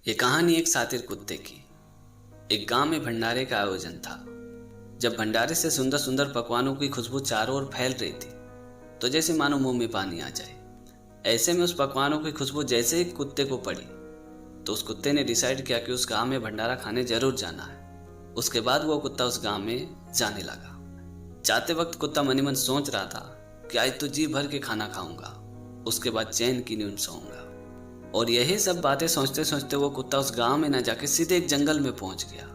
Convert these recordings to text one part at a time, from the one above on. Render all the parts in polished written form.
ये कहानी एक सातिर कुत्ते की। एक गांव में भंडारे का आयोजन था। जब भंडारे से सुंदर सुंदर पकवानों की खुशबू चारों ओर फैल रही थी तो जैसे मानो मुंह में पानी आ जाए। ऐसे में उस पकवानों की खुशबू जैसे ही कुत्ते को पड़ी तो उस कुत्ते ने डिसाइड किया कि उस गांव में भंडारा खाने जरूर जाना है। उसके बाद वो कुत्ता उस गांव में जाने लगा। जाते वक्त कुत्ता मन ही मन सोच रहा था कि आज तो जी भर के खाना खाऊंगा, उसके बाद चैन की नींद सोऊंगा। और यही सब बातें सोचते सोचते वो कुत्ता उस गांव में न जाके सीधे एक जंगल में पहुंच गया।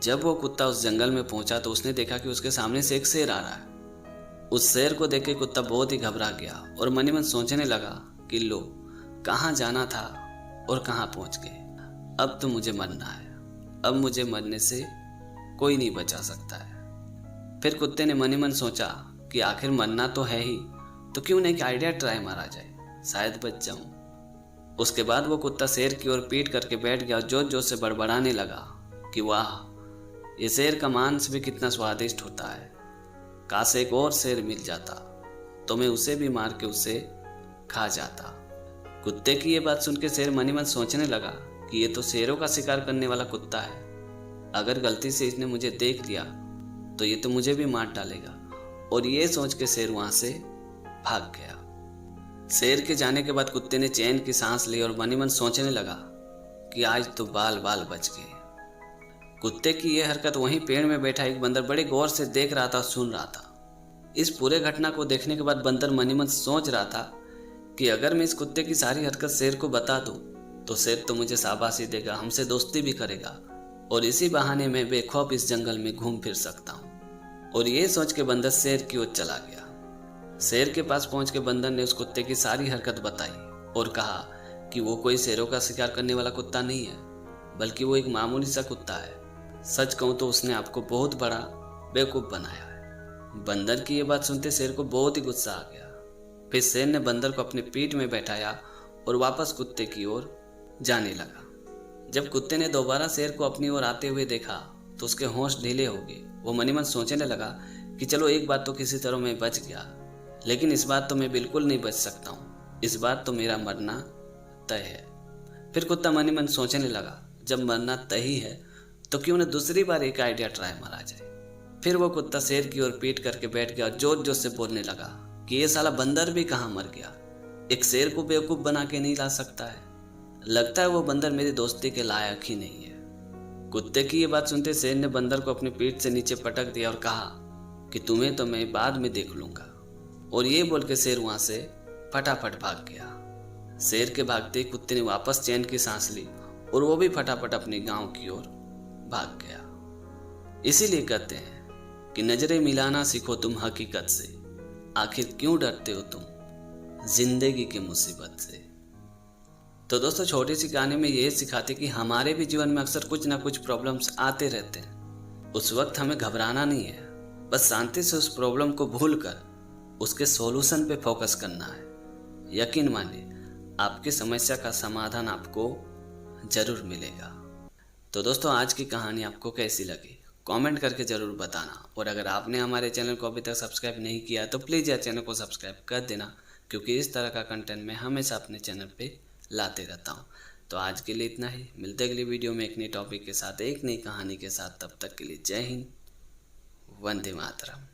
जब वो कुत्ता उस जंगल में पहुंचा तो उसने देखा कि उसके सामने से एक शेर आ रहा है। उस शेर को देख के कुत्ता बहुत ही घबरा गया और मन ही मन सोचने लगा कि लो, कहाँ जाना था और कहाँ पहुंच गए। अब तो मुझे मरना है, अब मुझे मरने से कोई नहीं बचा सकता है। फिर कुत्ते ने मन ही मन सोचा कि आखिर मरना तो है ही, तो क्यों नहीं कि आइडिया ट्राई मारा जाए, शायद बच जाऊं। उसके बाद वो कुत्ता शेर की ओर पीठ करके बैठ गया और जोर जोर से बड़बड़ाने लगा कि वाह, ये शेर का मांस भी कितना स्वादिष्ट होता है। काश एक और शेर मिल जाता तो मैं उसे भी मार के उसे खा जाता। कुत्ते की ये बात सुन के शेर मन ही मन सोचने लगा कि ये तो शेरों का शिकार करने वाला कुत्ता है। अगर गलती से इसने मुझे देख लिया तो ये तो मुझे भी मार डालेगा। और ये सोच के शेर वहां से भाग गया। शेर के जाने के बाद कुत्ते ने चैन की सांस ली और मन ही मन सोचने लगा कि आज तो बाल बाल बच गए। कुत्ते की यह हरकत वहीं पेड़ में बैठा एक बंदर बड़े गौर से देख रहा था, सुन रहा था। इस पूरे घटना को देखने के बाद बंदर मन ही मन सोच रहा था कि अगर मैं इस कुत्ते की सारी हरकत शेर को बता दूं तो शेर तो मुझे शाबाशी देगा, हमसे दोस्ती भी करेगा और इसी बहाने में बेखौफ इस जंगल में घूम फिर सकता हूं। और ये सोच के बंदर शेर की ओर चला गया। शेर के पास पहुंच के बंदर ने उस कुत्ते की सारी हरकत बताई और कहा कि वो कोई शेरों का शिकार करने वाला कुत्ता नहीं है, बल्कि वो एक मामूली सा कुत्ता है। सच कहूं तो उसने आपको बहुत बड़ा बेवकूफ बनाया है। बंदर की ये बात सुनते शेर को बहुत ही गुस्सा आ गया। फिर शेर ने बंदर को अपने पीठ में बैठाया और वापस कुत्ते की ओर जाने लगा। जब कुत्ते ने दोबारा शेर को अपनी ओर आते हुए देखा तो उसके होश ढीले हो गए। वो मन ही मन सोचने लगा कि चलो, एक बात तो किसी तरह मैं बच गया, लेकिन इस बात तो मैं बिल्कुल नहीं बच सकता हूँ। इस बात तो मेरा मरना तय है। फिर कुत्ता मन ही मन सोचने लगा, जब मरना तय ही है तो क्यों न दूसरी बार एक आइडिया ट्राई मारा जाए। फिर वो कुत्ता शेर की ओर पीठ करके बैठ गया और जोर जोर से बोलने लगा कि ये साला बंदर भी कहाँ मर गया, एक शेर को बेवकूफ बना के नहीं ला सकता है। लगता है वो बंदर मेरी दोस्ती के लायक ही नहीं है। कुत्ते की ये बात सुनते शेर ने बंदर को अपनी पीठ से नीचे पटक दिया और कहा कि तुम्हें तो मैं बाद में देख लूंगा। और ये बोल के शेर वहां से फटाफट भाग गया। शेर के भागते ही कुत्ते ने वापस चैन की सांस ली और वो भी फटाफट अपने गांव की ओर भाग गया। इसीलिए कहते हैं कि नजरें मिलाना सीखो तुम हकीकत से, आखिर क्यों डरते हो तुम जिंदगी की मुसीबत से। तो दोस्तों, छोटी सी कहानी में यही सिखाती कि हमारे भी जीवन में अक्सर कुछ ना कुछ प्रॉब्लम्स आते रहते हैं। उस वक्त हमें घबराना नहीं है, बस शांति से उस प्रॉब्लम को भूल कर उसके सॉल्यूशन पे फोकस करना है। यकीन मानिए, आपकी समस्या का समाधान आपको जरूर मिलेगा। तो दोस्तों, आज की कहानी आपको कैसी लगी कमेंट करके ज़रूर बताना। और अगर आपने हमारे चैनल को अभी तक सब्सक्राइब नहीं किया तो प्लीज़ यार चैनल को सब्सक्राइब कर देना, क्योंकि इस तरह का कंटेंट मैं हमेशा अपने चैनल पे लाते रहता हूँ। तो आज के लिए इतना ही। मिलते अगली वीडियो में एक नई टॉपिक के साथ, एक नई कहानी के साथ। तब तक के लिए जय हिंद, वंदे मातरम।